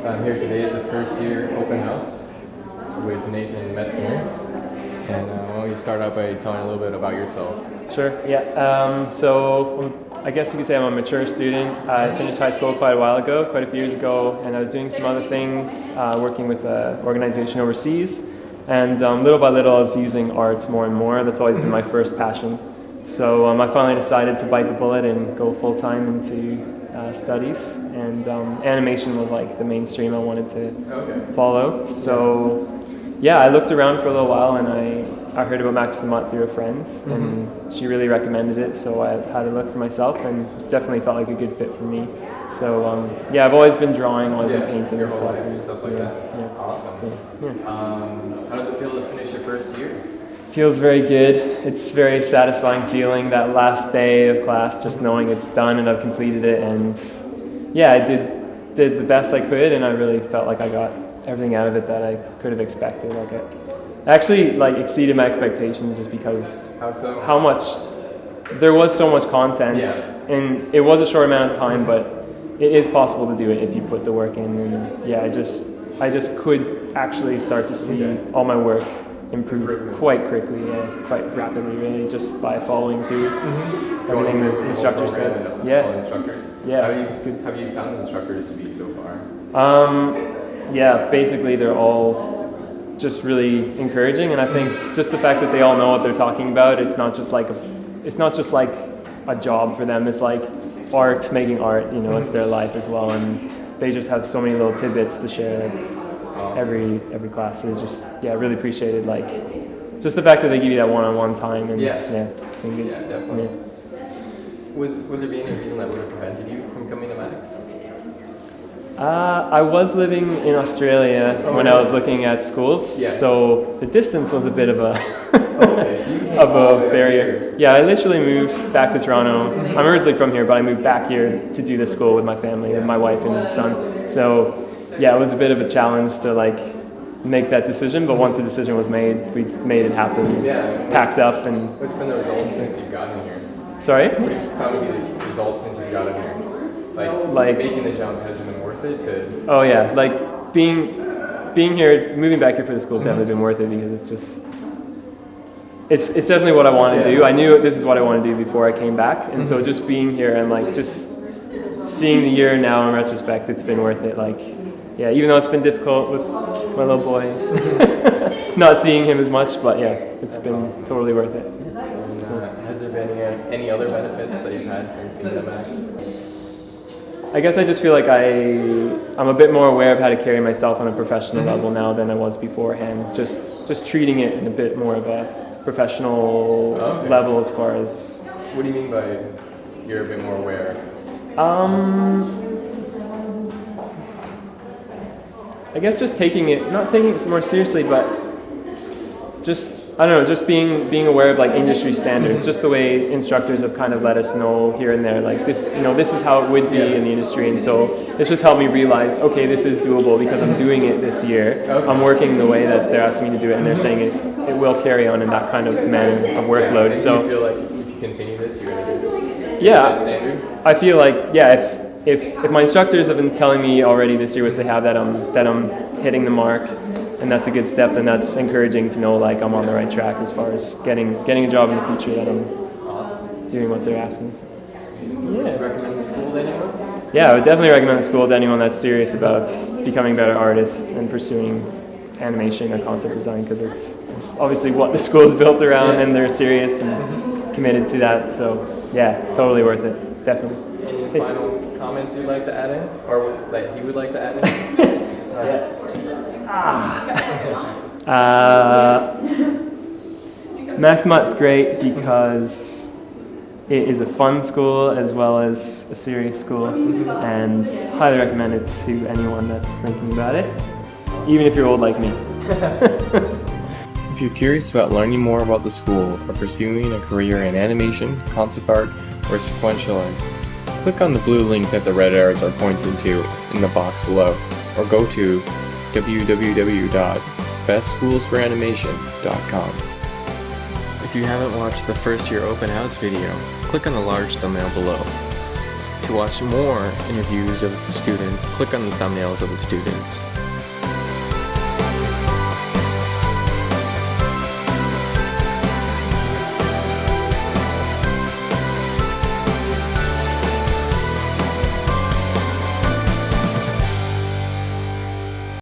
So I'm here today at the first year open house with Maetzener. And why don't you start out by telling a little bit about yourself? Sure, yeah. So I guess you could say I'm a mature student. I finished high school quite a few years ago, and I was doing some other things, working with an organization overseas. And little by little, I was using art more and more. That's always been my first passion. So I finally decided to bite the bullet and go full-time into studies. And animation was like the mainstream I wanted to follow. So yeah, I looked around for a little while, and I heard about Max the Mutt through a friend, and she really recommended it, so I had a look for myself, and definitely felt like a good fit for me. So yeah, I've always been drawing, always been painting and stuff. Stuff like that. Yeah. Awesome. So, yeah. How does it feel to finish your first year? Feels very good. It's very satisfying feeling that last day of class, just knowing it's done and I've completed it, and yeah, I did the best I could, and I really felt like I got everything out of it that I could have expected. Like it actually exceeded my expectations, just because how much there was, so much content, and it was a short amount of time, but it is possible to do it if you put the work in. And yeah, I just could actually start to see all my work improve quite quickly, quite rapidly, really, just by following through everything the instructors said. Yeah. It's good. Have you found the instructors to be so far? Yeah, basically they're all just really encouraging, and I think just the fact that they all know what they're talking about, it's not just like a job for them. It's like art, making art, it's their life as well, and they just have so many little tidbits to share. Every class is just really appreciated. Like just the fact that they give you that one-on-one time, and it's been good. Yeah, definitely. Would there be any reason that would have prevented you from coming to Max? I was living in Australia when I was looking at schools, so the distance was a bit of a barrier. Yeah, I literally moved back to Toronto. I'm originally from here, but I moved back here to do this school with my family, with my wife and son. So yeah, it was a bit of a challenge to make that decision, but once the decision was made, we made it happen. Packed up. And what's been the result since you've gotten here? Sorry? What's found to be the result since you've gotten here? Like making the jump, has it been worth it to? Oh yeah, like being here, moving back here for the school has definitely been worth it, because it's definitely what I want to do. I knew this is what I wanted to do before I came back, and so just being here and just seeing the year now in retrospect, it's been worth it. Even though it's been difficult with my little boy, not seeing him as much, but it's been totally worth it. Has there been any other benefits that you've had since being at Max? I guess I just feel like I'm a bit more aware of how to carry myself on a professional level now than I was beforehand. Just treating it in a bit more of a professional level as far as... What do you mean by you're a bit more aware? I guess just not taking it more seriously, but just being aware of industry standards, just the way instructors have kind of let us know here and there, this is how it would be in the industry, and so this just helped me realize, okay, this is doable because I'm doing it this year. I'm working the way that they're asking me to do it, and they're saying it will carry on in that kind of manner of workload. So do you feel like if you continue this, you're going to get that standard? I feel like if my instructors have been telling me already this year was to have that I'm hitting the mark, and that's a good step, and that's encouraging to know I'm on the right track as far as getting a job in the future, that I'm doing what they're asking. So. Would you recommend the school to anyone? Yeah, I would definitely recommend the school to anyone that's serious about becoming a better artist and pursuing animation or concept design, because it's obviously what the school is built around, and they're serious and committed to that. So yeah, totally worth it, definitely. Any final comments you'd like to add in, or that you would like to add in? Max Mutt's great because it is a fun school as well as a serious school, and highly recommend it to anyone that's thinking about it, even if you're old like me. If you're curious about learning more about the school or pursuing a career in animation, concept art, or sequential art, click on the blue link that the red arrows are pointing to in the box below, or go to www.bestschoolsforanimation.com. If you haven't watched the first year open house video, click on the large thumbnail below. To watch more interviews of students, click on the thumbnails of the students.